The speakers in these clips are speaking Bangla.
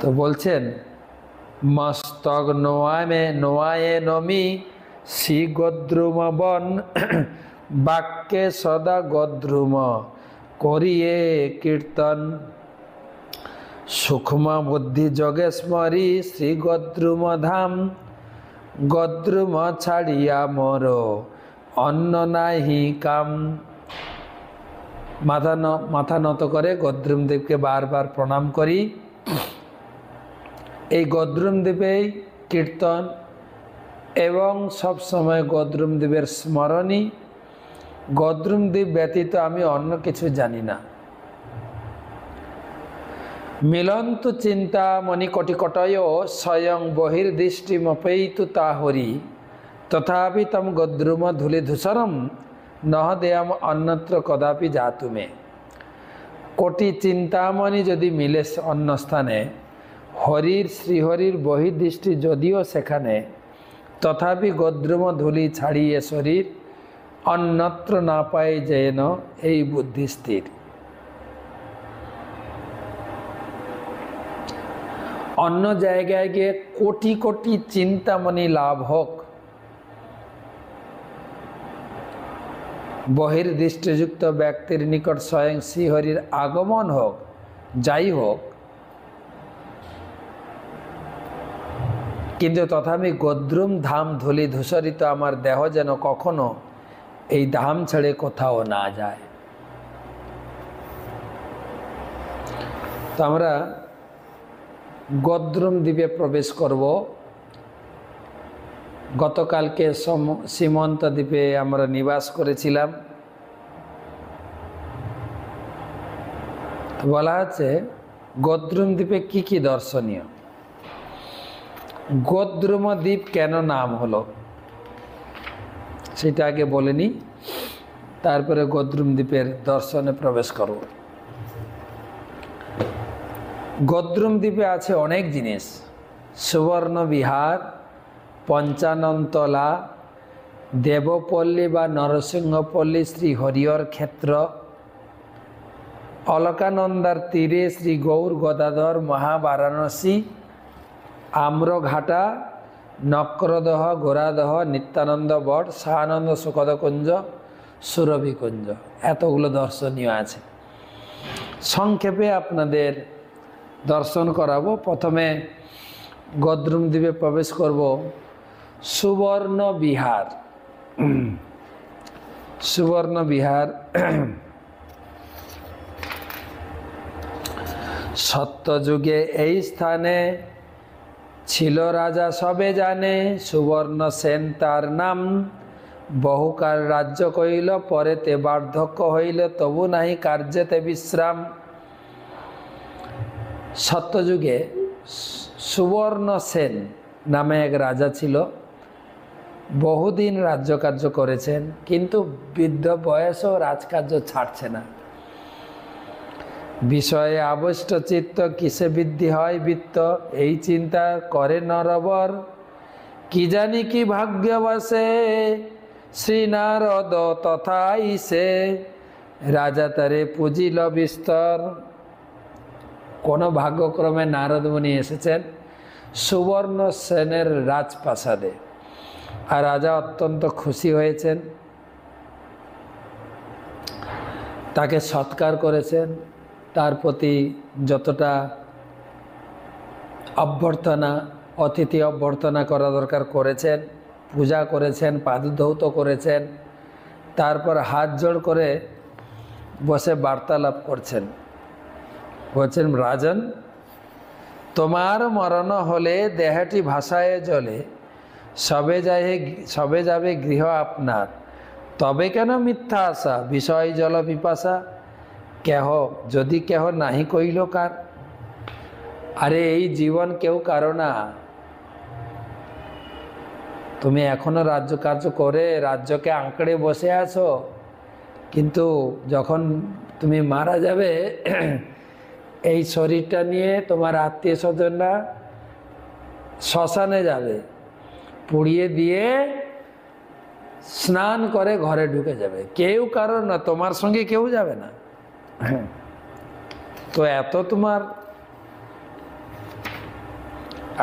তো বলছেন মস্তক নোয়ায়ে নমি শ্রী গদ্রুম বন বাক্যে সদা গদ্রুম করিয়ে কীর্তন সূক্ষ্ম বুদ্ধি যোগেশ্বরী শ্রী গদ্রুম ধাম গদ্রুম ছাড়িয়া মর অন্য নাহি কাম। মাথা নত করে গদ্রুম দেবকে বারবার প্রণাম করি। এই গদ্রুম দেবেই কীর্তন এবং সব সময় গদ্রুম দেবের স্মরণী। গদ্রুম দেব ব্যতীত আমি অন্য কিছু জানি না। মিলন্তু চিন্তা মণিকটিকটয় স্বয়ং বহির্দৃষ্টিমপৈতু তাহরি তথাপি তম গদ্রুম ধূলিধূসরম নহ দেয়ম অন্যত্র কদাপি জাতুমে। কোটি চিন্তামণি যদি মিলে অন্য স্থানে, হরির শ্রীহরির বহির্দৃষ্টি যদিও সেখানে, তথাপি গদ্রুম ধূলি ছাড়িয়ে শরীর অন্যত্র না পায় যেন এই বুদ্ধি স্থির। অন্য জায়গায় গিয়ে কোটি কোটি চিন্তামণি লাভ হোক, বহির্দৃষ্টিযুক্ত ব্যক্তির নিকট স্বয়ং শ্রীহরির আগমন হোক, যাই হোক, কিন্তু তথাপি গদ্রুম ধাম ধূলি ধূসরিত আমার দেহ যেন কখনো এই ধাম ছেড়ে কোথাও না যায়। তো আমরা গদ্রুম দ্বীপে প্রবেশ করব। গতকালকে সীমন্ত দ্বীপে আমরা নিবাস করেছিলাম। বলা হচ্ছে গদ্রুম দ্বীপে কি কি দর্শনীয়। গদ্রুম দ্বীপ কেন নাম হলো সেটা আগে বলে নিই, তারপরে গদ্রুম দ্বীপের দর্শনে প্রবেশ করব। গদ্রুম দ্বীপে আছে অনেক জিনিস। সুবর্ণ বিহার, পঞ্চাননতলা, দেবপল্লী বা নরসিংহপল্লী শ্রী হরিহর ক্ষেত্র, অলকানন্দার তীরে শ্রী গৌর গদাধর মহাবারাণসী, আম্রঘাটা, নক্রদহ, গোরাদহ, নিত্যানন্দ বট, শাহানন্দ সুখদকুঞ্জ, সুরভিকুঞ্জ, এতগুলো দর্শনীয় আছে। সংক্ষেপে আপনাদের দর্শন করাবো। প্রথমে গদ্রুম দ্বীপে প্রবেশ করব। সুবর্ণ বিহার। সুবর্ণ বিহার সত্যযুগে এই স্থানে ছিল রাজা সবে জানে, সুবর্ণ সেন তার নাম, বহুকাল রাজ্য কইল পরেতে বার্ধক্য হইল তবু নাহি কার্যেতে বিশ্রাম। সত্যযুগে সুবর্ণ সেন নামে এক রাজা ছিল। বহুদিন রাজ্যকার্য করেছেন, কিন্তু বৃদ্ধ বয়সেও রাজকার্য ছাড়ছে না। বিষয়ে আবষ্ট চিত্ত, কিসে বৃদ্ধি হয় বৃত্ত, এই চিন্তা করে নরবর। কি জানি কি ভাগ্যবশে শ্রী নারদ তথাই সে, রাজা তারে পুজিল বিস্তর। কোন ভাগ্যক্রমে নারদ মুনি এসেছেন সুবর্ণ সেনের রাজপ্রাসাদে, আর রাজা অত্যন্ত খুশি হয়েছেন, তাকে সৎকার করেছেন, তার প্রতি যতটা অভ্যর্থনা, অতিথি অভ্যর্থনা করা দরকার করেছেন, পূজা করেছেন, পাদধৌত করেছেন। তারপর হাত জোড় করে বসে বার্তালাপ করছেন। বলছেন, রাজন, তোমার মরণ হলে দেহটি ভাসায় জলে, সবে যাবে গৃহ আপনার, তবে কেন মিথ্যা আশা, বিষয় জল পিপাসা, কেহ যদি কেহ নাহি কইল কার। আরে এই জীবন কেউ কারো না। তুমি এখনো রাজ্য কার্য করে রাজ্যকে আঁকড়ে বসে আছো, কিন্তু যখন তুমি মারা যাবে এই শরীরটা নিয়ে তোমার আত্মীয় স্বজনরা শ্মশানে যাবে, পুড়িয়ে দিয়ে স্নান করে ঘরে ঢুকে যাবে। কেউ কারোর না, তোমার সঙ্গে কেউ যাবে না। তো এত তোমার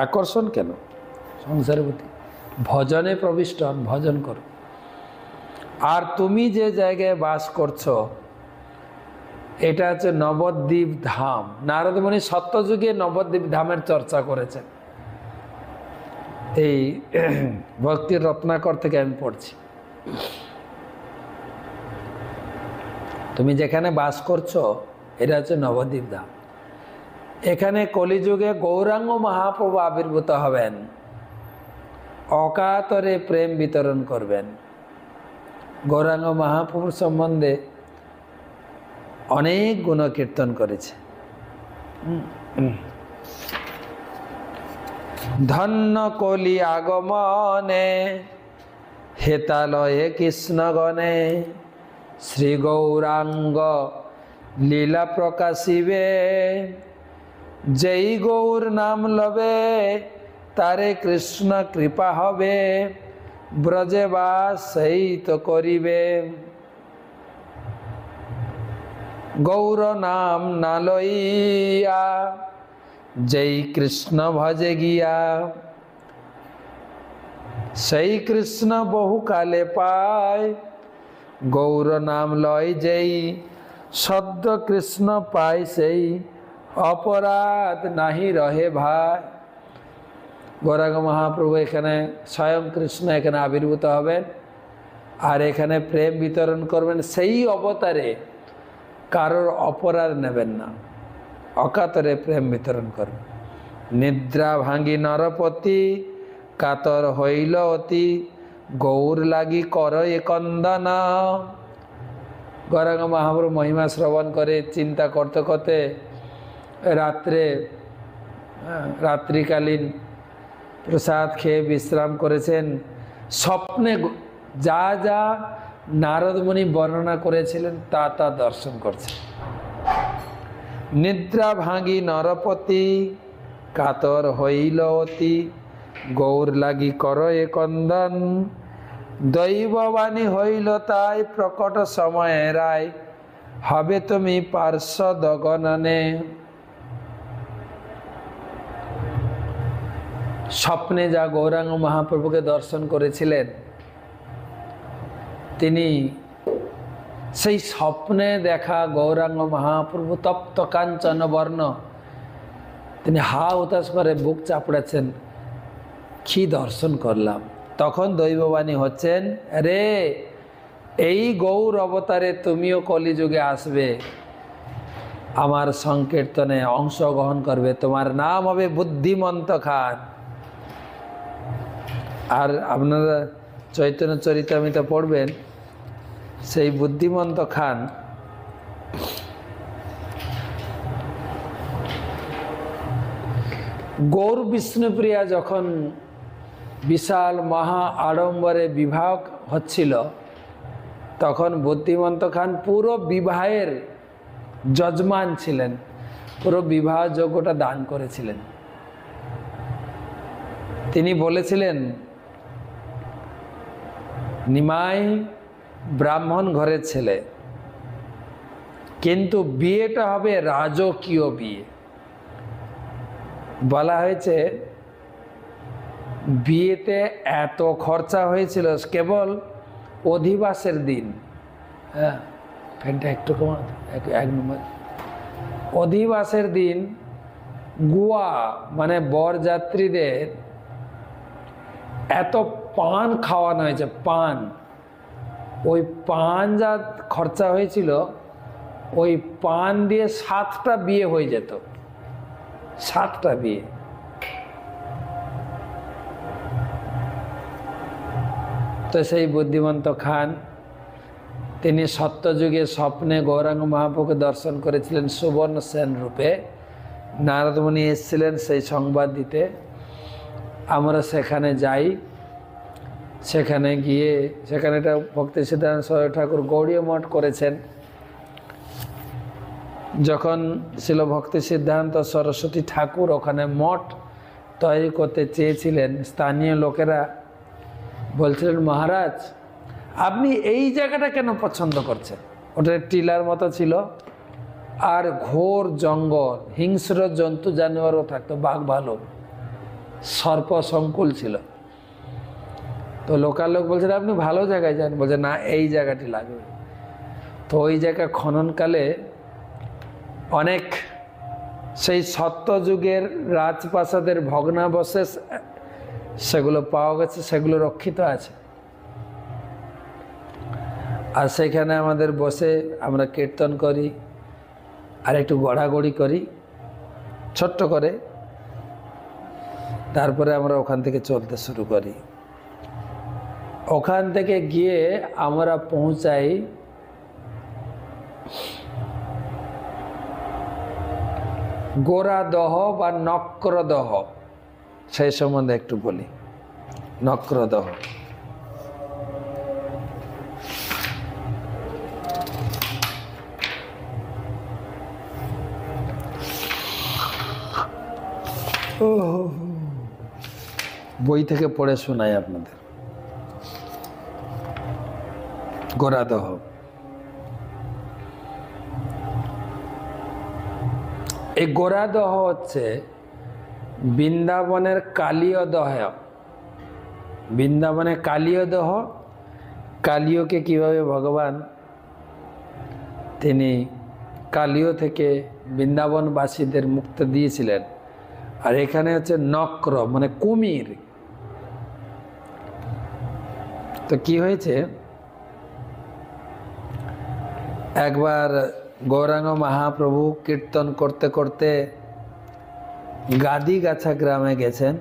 আকর্ষণ কেন সংসারের প্রতি? ভজনে প্রবিষ্ট হন, ভজন করো। আর তুমি যে জায়গায় বাস করছো এটা হচ্ছে নবদ্বীপ ধাম। নারদমুনি সত্যযুগে নবদ্বীপ ধামের চর্চা করেছেন। এই ভক্তির রত্নাকর থেকে আমি পড়ছি। তুমি যেখানে বাস করছো এটা হচ্ছে নবদ্বীপ ধাম। এখানে কলিযুগে গৌরাঙ্গ মহাপ্রভু আবির্ভূত হবেন, অকাতরে প্রেম বিতরণ করবেন। গৌরাঙ্গ মহাপ্রভুর সম্বন্ধে অনেক গুণকীর্তন করেছে। ধন্য কলি আগমনে হেতালয়ে কৃষ্ণগণে শ্রী গৌরাঙ্গ লীলা প্রকাশিবে যেই গৌর নাম লবে তারে কৃষ্ণ কৃপা হবে ব্রজে বাস সেই তো করিবে গৌর নাম না লইয়া যেই কৃষ্ণ ভজে গিয়া সেই কৃষ্ণ বহুকালে পায় গৌর নাম লয় যেই সদ্য কৃষ্ণ পায় সেই অপরাধ নাহি রহে ভাই। গৌরাঙ্গ মহাপ্রভু এখানে স্বয়ং কৃষ্ণ এখানে আবির্ভূত হবেন আর এখানে প্রেম বিতরণ করবেন। সেই অবতারে কারোর অপরাধ নেবেন না, অকাতরে প্রেম বিতরণ করবেন। নিদ্রা ভাঙ্গি নরপতি কাতর হইল অতি গৌর লাগি কর এ কন্দন। গৌরাঙ্গ মহাপ্রভু মহিমা শ্রবণ করে চিন্তা করতে করতে রাত্রিকালীন প্রসাদ খেয়ে বিশ্রাম করেছেন। স্বপ্নে যা যা নারদমুনি বর্ণনা করেছিলেন তা তা দর্শন করছেন। নিদ্রা ভাঙ্গি নরপতি কাতর হইল অতি গৌর লাগি কর এ কন্দন। দৈববাণী হইল তাই প্রকট সময়ে রায় হবে তুমি পার্শ্বদ গণনে। স্বপ্নে যা গৌরাঙ্গ মহাপ্রভুকে দর্শন করেছিলেন তিনি সেই স্বপ্নে দেখা গৌরাঙ্গ মহাপ্রভু তপ্ত কাঞ্চন বর্ণ, তিনি হা উতাস করে বুক চাপড়াচ্ছেন, কি দর্শন করলাম। তখন দৈববাণী হচ্ছেন, রে এই গৌর অবতারে তুমিও কলিযুগে আসবে, আমার সংকীর্তনে অংশগ্রহণ করবে, তোমার নাম হবে বুদ্ধিমন্ত খান। আর আপনারা চৈতন্য চরিতামৃত পড়বেন, সেই বুদ্ধিমন্ত খান গৌর বিষ্ণুপ্রিয়া যখন বিশাল মহা আড়ম্বরে বিবাহ হচ্ছিল তখন বুদ্ধিমন্ত খান পুরো বিবাহের যজমান ছিলেন, পুরো বিবাহ যজ্ঞটা দান করেছিলেন। তিনি বলেছিলেন, নিমাই ব্রাহ্মণ ঘরের ছেলে, কিন্তু বিয়েটা হবে রাজকীয় বিয়ে। বলা হয়েছে বিয়েতে এত খরচা হয়েছিল কেবল অধিবাসের দিন। হ্যাঁ, ফ্যানটা একটু কমা, এক নম্বর। অধিবাসের দিন গুয়া মানে বরযাত্রীদের এত পান খাওয়ানো হয়েছে, পান। ওই পান যা খরচা হয়েছিল, ওই পান দিয়ে 7টা বিয়ে হয়ে যেত, 7টা বিয়ে। তো সেই বুদ্ধিমন্ত খান তিনি সত্যযুগে স্বপ্নে গৌরাঙ্গ মহাপ্রভুকে দর্শন করেছিলেন সুবর্ণ সেন রূপে। নারদমুনি এসেছিলেন সেই সংবাদ দিতে। আমরা সেখানে যাই, সেখানে গিয়ে সেখানে একটা ভক্তি সিদ্ধান্ত সরস্বতী ঠাকুর গৌড়ীয় মঠ করেছেন। যখন ছিল ভক্তি সিদ্ধান্ত সরস্বতী ঠাকুর ওখানে মঠ তৈরি করতে চেয়েছিলেন, স্থানীয় লোকেরা বলছিলেন, মহারাজ আপনি এই জায়গাটা কেন পছন্দ করছেন? ওটা টিলার মতো ছিল আর ঘোর জঙ্গল, হিংস্র জন্তু জানোয়ারও থাকতো, বাঘ ভালুক। সর্প সংকুল ছিল। তো লোকাল লোক বলছে আপনি ভালো জায়গায় যান, বলছে না এই জায়গাটি লাগবে। তো ওই জায়গা খননকালে অনেক সেই সত্যযুগের রাজপ্রাসাদের ভগ্নাবশেষ সেগুলো পাওয়া গেছে, সেগুলো রক্ষিত আছে। আর সেখানে আমাদের বসে আমরা কীর্তন করি আর একটু গড়াগড়ি করি ছোট্ট করে, তারপরে আমরা ওখান থেকে চলতে শুরু করি। ওখান থেকে গিয়ে আমরা পৌঁছাই গোরাদহ বা নক্রদহ, সেই সম্বন্ধে একটু বলি। নক্রদহ বই থেকে পড়ে শোনাই আপনাদের। গোরাদহ এই গোরাদহ হচ্ছে বৃন্দাবনের কালীয়দহ। বৃন্দাবনের কালীয়দহ, কালীয়কে কিভাবে ভগবান তিনি কালীয় থেকে বৃন্দাবনবাসীদের মুক্তি দিয়েছিলেন। আর এখানে হচ্ছে নক্র মানে কুমির। তো কি হয়েছে, একবার গৌরাঙ্গ মহাপ্রভু কীর্তন করতে করতে গাদিগাছা গ্রামে গেছেন।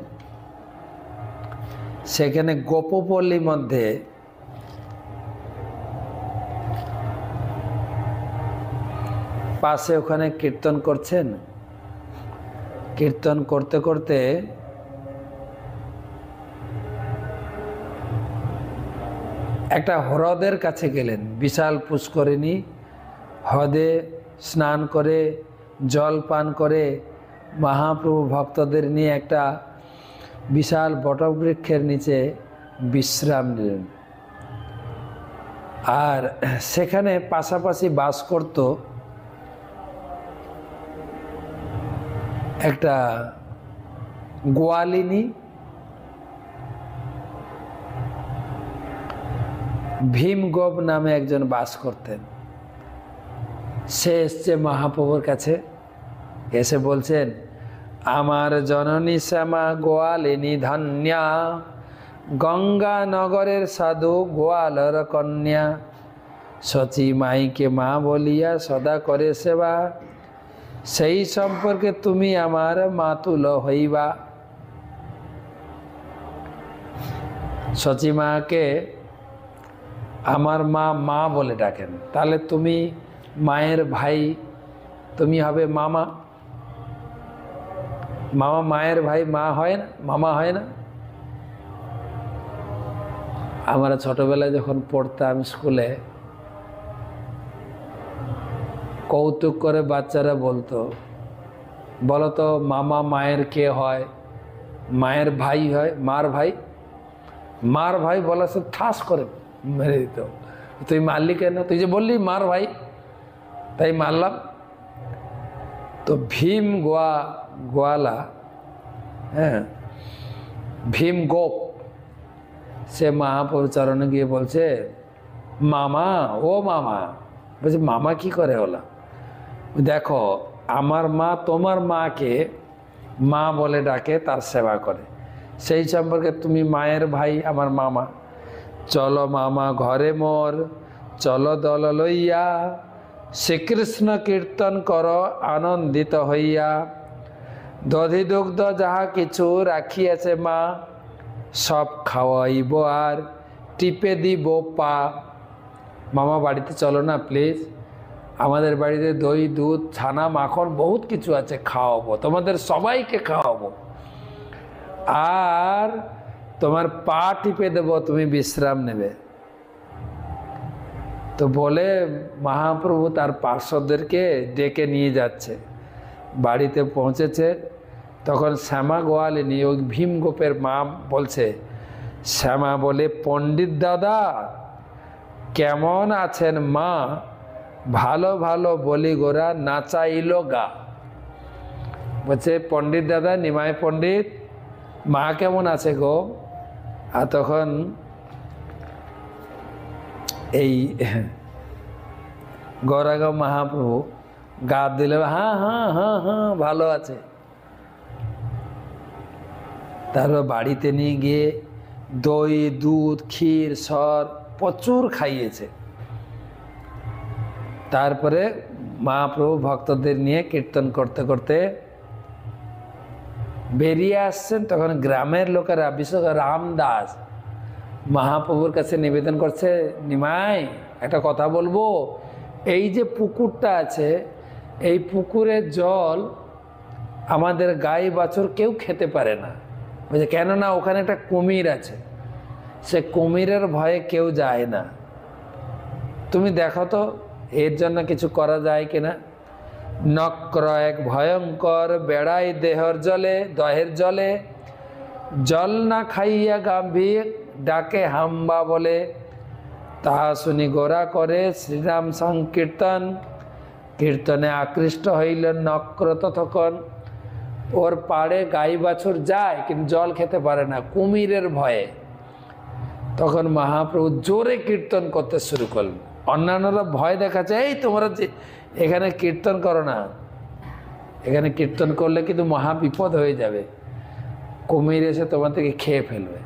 সেখানে গোপপল্লী মধ্যে পাশে ওখানে কীর্তন করছেন। কীর্তন করতে করতে একটা হ্রদের কাছে গেলেন, বিশাল পুষ্করিণী। হ্রদে স্নান করে জল পান করে মহাপ্রভু ভক্তদের নিয়ে একটা বিশাল বটবৃক্ষের নিচে বিশ্রাম নিলেন। আর সেখানে পাশাপাশি বাস করত একটা গোয়ালিনী, ভীমগোপ নামে একজন বাস করতেন। সে এসছে মহাপ্রভুর কাছে, এসে বলছেন আমার জননী শ্যামা গোয়ালিনী ধন্যা, গঙ্গা নগরের সাধু গোয়ালর কন্যা, সচী মাইকে মা বলিয়া সদা করে সেবা, সেই সম্পর্কে তুমি আমার মাতুল হইবা। সচী মাকে আমার মা মা বলে ডাকেন, তাহলে তুমি মায়ের ভাই, তুমি হবে মামা। মামা মায়ের ভাই মা হয় না, মামা হয় না? আমরা ছোটবেলায় যখন পড়তাম স্কুলে, কৌতুক করে বাচ্চারা বলতো, বলো তো মামা মায়ের কে হয়? মায়ের ভাই হয়, মার ভাই। মার ভাই বলা সব ঠাস করে মেরে দিত। তুই মারলি কেন? তুই যে বললি মার ভাই, তাই মারলাম। তো ভীম গোয়ালা, হ্যাঁ ভীম গোপ, সে মহাপ্রভুর চরণে গিয়ে বলছে মামা, ও মামা। বলছে মামা কি করে হলো? দেখো আমার মা তোমার মাকে মা বলে ডাকে, তার সেবা করে, সেই সম্পর্কে তুমি মায়ের ভাই, আমার মামা। চলো মামা ঘরে মোর, চলো দল লইয়া, শ্রীকৃষ্ণ কীর্তন কর আনন্দিত হইয়া, দধি দুগ্ধ যাহা কিছু রাখিয়াছে মা, সব খাওয়াইব আর টিপে দিব পা। মামা বাড়িতে চলো না প্লিজ, আমাদের বাড়িতে দই দুধ ছানা মাখন বহুত কিছু আছে, খাওয়াবো, তোমাদের সবাইকে খাওয়াবো, আর তোমার পা টিপে দেব, তুমি বিশ্রাম নেবে। তো বলে মহাপ্রভু তার পার্শ্বদেরকে ডেকে নিয়ে যাচ্ছে। বাড়িতে পৌঁছেছে, তখন শ্যামা গোয়ালিনী, ওই ভীমগোপের মা বলছে, শ্যামা বলে পণ্ডিত দাদা কেমন আছেন মা? ভালো ভালো বলি গোরা নাচাইল গা। বলছে পণ্ডিত দাদা, নিমাই পণ্ডিত মা কেমন আছে গো? আর তখন এই গৌরাঙ্গ মহাপ্রভু গা দিলে, হ্যাঁ হ্যাঁ হ্যাঁ হ্যাঁ ভালো আছে। তারপর বাড়িতে নিয়ে গিয়ে দই, দুধ, ক্ষীর, সর প্রচুর খাইয়েছে। তারপরে মহাপ্রভু ভক্তদের নিয়ে কীর্তন করতে করতে বেরিয়ে আসছেন। তখন গ্রামের লোকেরা, বিশেষ করে রামদাস মহাপ্রভুর কাছে নিবেদন করছে, নিমাই একটা কথা বলবো, এই যে পুকুরটা আছে, এই পুকুরের জল আমাদের গাই বাছুর কেউ খেতে পারে না। বলছে কেননা ওখানে একটা কুমির আছে, সে কুমিরের ভয়ে কেউ যায় না। তুমি দেখো তো এর জন্য কিছু করা যায় কিনা। নক্র এক ভয়ঙ্কর বেড়াই দেহর জলে, দহের জলে, জল না খাইয়া গাম্ভীর ডাকে হাম্বা বলে। তাহা শুনি গোরা করে শ্রীরাম সংকীর্তন, কীর্তনে আকৃষ্ট হইল নক্র। তখন ওর পাড়ে গাই বাছুর যায় কিন্তু জল খেতে পারে না কুমিরের ভয়ে। তখন মহাপ্রভু জোরে কীর্তন করতে শুরু করলেন। অন্যান্যরা ভয় দেখাচ্ছে, এই তোমরা যে এখানে কীর্তন করো না, এখানে কীর্তন করলে কিন্তু মহা বিপদ হয়ে যাবে, কুমির এসে তোমাদেরকে খেয়ে ফেলবে।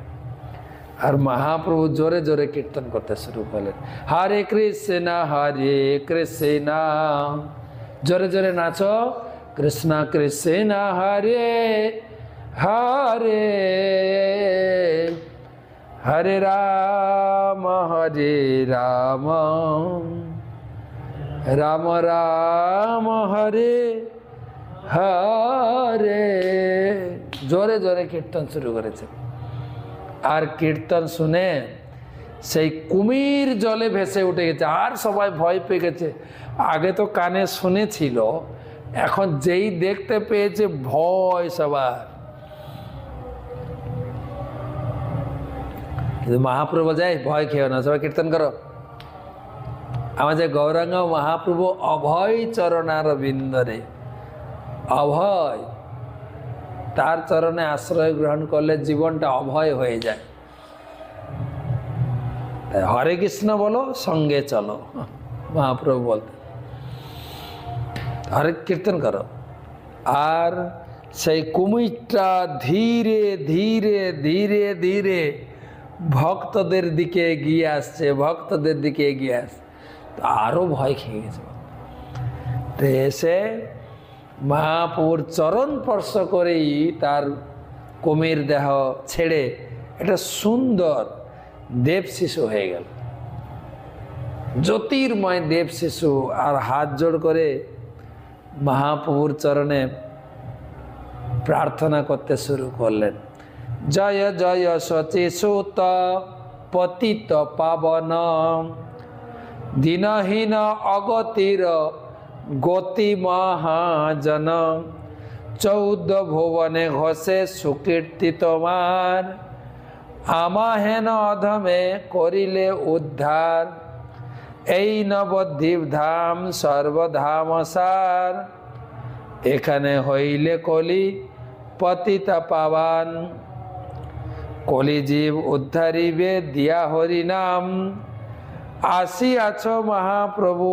আর মহাপ্রভু জোরে জোরে কীর্তন করতে শুরু করলেন, হরে কৃষ্ণ জোরে জোরে নাচো, কৃষ্ণ কৃষ্ণ হরে হরে, হরে রাম রাম রাম হরে হরে। জোরে জোরে কীর্তন শুরু করেছে। আর কীর্তন শুনে সেই কুমির জলে ভেসে উঠে গেছে। আর সবাই ভয় পেয়ে গেছে। আগে তো কানে শুনেছিল, এখন যেই দেখতে পেয়েছে ভয় সবার। কিন্তু মহাপ্রভু যায়, ভয় খেও না, সবাই কীর্তন করো। আমাদের গৌরাঙ্গ মহাপ্রভু অভয় চরণার বিন্দরে, অভয়, তার চরণে আশ্রয় গ্রহণ করলে জীবনটা অভয় হয়ে যায়। হরে কৃষ্ণ বলো, সঙ্গে চলো, মহাপ্রভু বলতে, হরে কীর্তন করো। আর সেই কুমিরটা ধীরে ধীরে ধীরে ধীরে ভক্তদের দিকে এগিয়ে আসছে, ভক্তদের দিকে এগিয়ে আসছে। তো আরও ভয় খেয়ে গেছে। তো এসে মহাপ্রভুর চরণ স্পর্শ করেই তার কুমির দেহ ছেড়ে একটা সুন্দর দেব শিশু হয়ে গেল, জ্যোতির্ময় দেব শিশু। আর হাত জোড় করে মহাপ্রভুর চরণে প্রার্থনা করতে শুরু করলেন, জয় জয় শচী সুত পতিত পাবন, দীনহীন অগতির গতি মহাজন, 14 ভুবনে ঘষে সুকীর্তি তোমার, আমাহেন অধমে করিলে উদ্ধার, এই নবদ্বীপ ধাম সর্বধাম সার, এখানে হইলে কলি পতিতা পাবান, কলিজীব উদ্ধারিবে দিয়া হরি নাম, আসিয়াছ মহাপ্রভু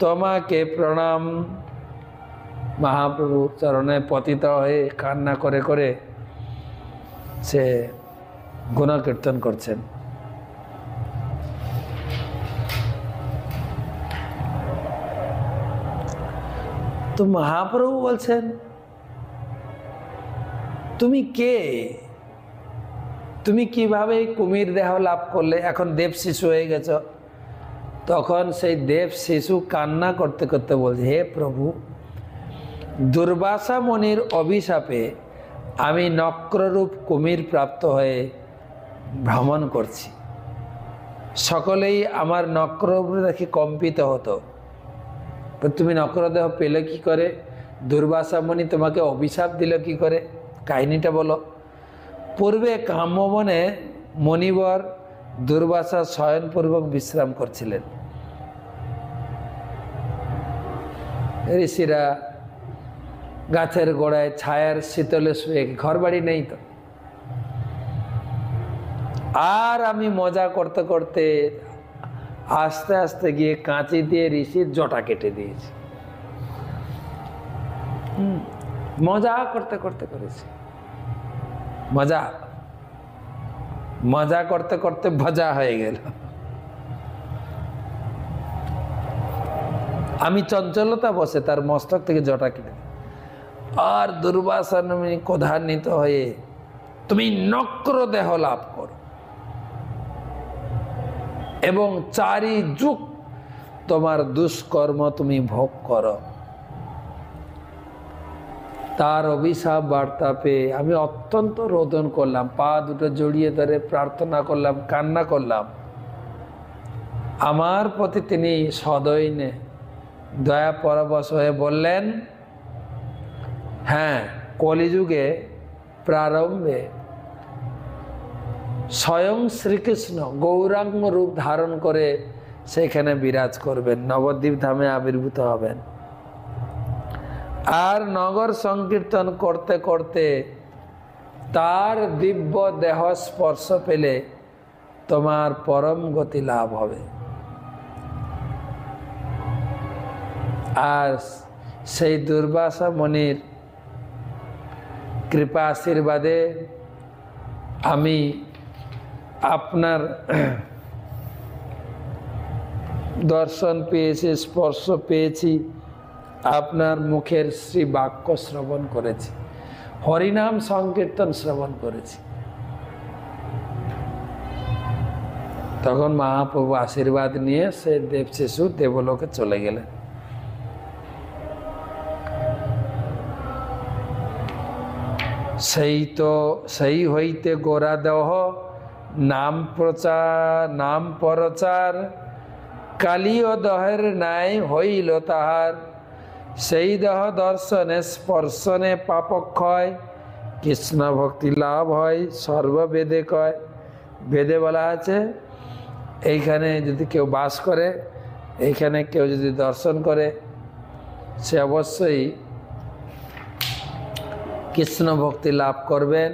তোমাকে প্রণাম। মহাপ্রভু চরণে পতিত হয়ে কান্না করে করে সে গুণকীর্তন করছেন। তো মহাপ্রভু বলছেন, তুমি কে? তুমি কিভাবে কুমির দেহ লাভ করলে, এখন দেব শিশু হয়ে গেছ? তখন সেই দেব শিশু কান্না করতে করতে বলছে, হে প্রভু, দুর্বাসা মুনির অভিশাপে আমি নক্ররূপ কুমির প্রাপ্ত হয়ে ভ্রমণ করছি। সকলেই আমার নক্ররূপ দেখে কম্পিত হতো। তুমি নক্রদেহ পেলে কি করে? দুর্বাসা মুনি তোমাকে অভিশাপ দিল কি করে? কাহিনীটা বলো। পূর্বে কাম্যবনে মণিবর দুর্বাসা শয়নপূর্বক বিশ্রাম করছিলেন। ঋষিরা গাছের গোড়ায় ছায়ার শীতলে শুয়ে, ঘর বাড়ি নেই তো, আর আমি মজা করতে করতে আস্তে আস্তে গিয়ে কাঁচি দিয়ে ঋষির জটা কেটে দিয়েছি। মজা করতে করতে করেছি, মজা মজা করতে করতে ভজা হয়ে গেল। আমি চঞ্চলতা বসে তার মস্তক থেকে জটা কেটে, আর দুর্বাসা মুনি ক্রোধান্বিত হয়ে, তুমি নক্র দেহ লাভ করো এবং 4 যুগ তোমার দুষ্কর্ম তুমি ভোগ করো। তার অভিশাপ বার্তা পেয়ে আমি অত্যন্ত রোদন করলাম, পা দুটো জড়িয়ে ধরে প্রার্থনা করলাম, কান্না করলাম। আমার প্রতি তিনি সদৈন্যে দয়া পরবশ হয়ে বললেন, হ্যাঁ, কলিযুগে প্রারম্ভে স্বয়ং শ্রীকৃষ্ণ গৌরাঙ্গ রূপ ধারণ করে সেখানে বিরাজ করবেন, নবদ্বীপ ধামে আবির্ভূত হবেন। আর নগর সংকীর্তন করতে করতে তার দিব্য দেহ স্পর্শ পেলে তোমার পরম গতি লাভ হবে। আর সেই দুর্বাসা মুনির কৃপা আশীর্বাদে আমি আপনার দর্শন পেয়েছি, স্পর্শ পেয়েছি, আপনার মুখের শ্রী বাক্য শ্রবণ করেছি, হরিনাম সংকীর্তন শ্রবণ করেছি। তখন মহাপ্রভু আশীর্বাদ নিয়ে সে দেব শিশু দেবলোকে চলে গেলেন। সেই হইতে গোরা দেহ নাম প্রচার, কালীয় দহের ন্যায় হইল তাহার। সেই দেহ দর্শনে স্পর্শনে পাপক্ষয়, কৃষ্ণ ভক্তি লাভ হয় সর্ববেদে কয়। বেদে বলা আছে, এইখানে যদি কেউ বাস করে, এইখানে কেউ যদি দর্শন করে, সে অবশ্যই কৃষ্ণ ভক্তি লাভ করবেন,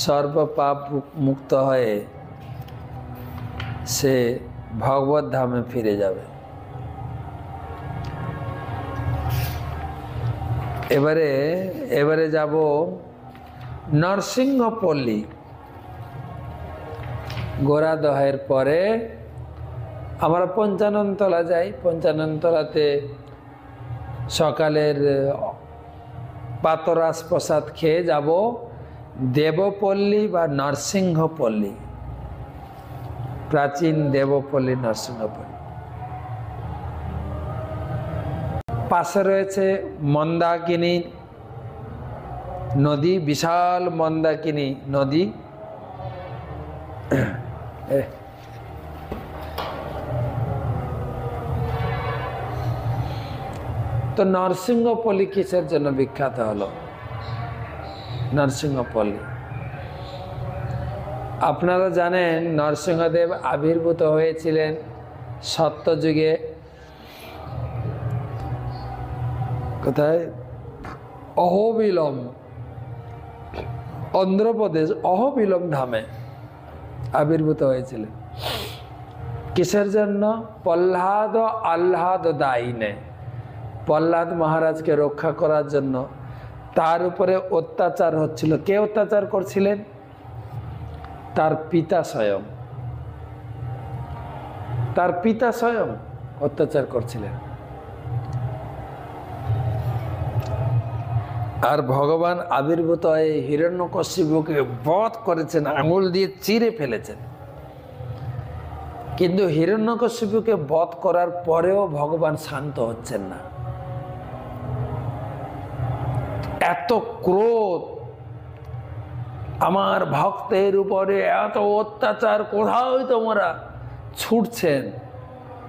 সর্বপাপ মুক্ত হয়ে সে ভগবত ধামে ফিরে যাবে। এবারে যাব নরসিংহপল্লী। গোরাদহের পরে আমরা পঞ্চাননতলা যাই। পঞ্চাননতলাতে সকালের পাতরাস প্রসাদ খেয়ে যাব দেবপল্লী বা নরসিংহপল্লী, প্রাচীন দেবপল্লী নরসিংহপল্লী। পাশে রয়েছে মন্দাকিনী নদী, বিশাল মন্দাকিনী নদী। তো নরসিংহপল্লী কিসের জন্য বিখ্যাত হলো? নরসিংহপল্লী, আপনারা জানেন নরসিংহদেব আবির্ভূত হয়েছিলেন সত্যযুগে। কোথায়? অহোবিলম, অন্ধ্রপ্রদেশ অহোবিলম ধামে আবির্ভূত হয়েছিলেন। কিসের জন্য? প্রহ্লাদ আহ্লাদ দায়িনে, প্রহ্লাদ মহারাজকে রক্ষা করার জন্য। তার উপরে অত্যাচার হচ্ছিল। কে অত্যাচার করছিলেন? তার পিতা স্বয়ং, তার পিতা স্বয়ং অত্যাচার করছিলেন। আর ভগবান আবির্ভূত হয়ে হিরণ্যকশিপুকে বধ করেছেন, আঙুল দিয়ে চিরে ফেলেছেন। কিন্তু হিরণ্যকশিপুকে বধ করার পরেও ভগবান শান্ত হচ্ছেন না। এত ক্রোধ, আমার ভক্তের উপরে এত অত্যাচার, কোথায় তোমরা ছুটছেন?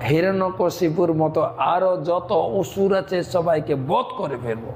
হিরণ্যকশিপুর মতো আরো যত অসুর আছে সবাইকে বধ করে ফেলবো।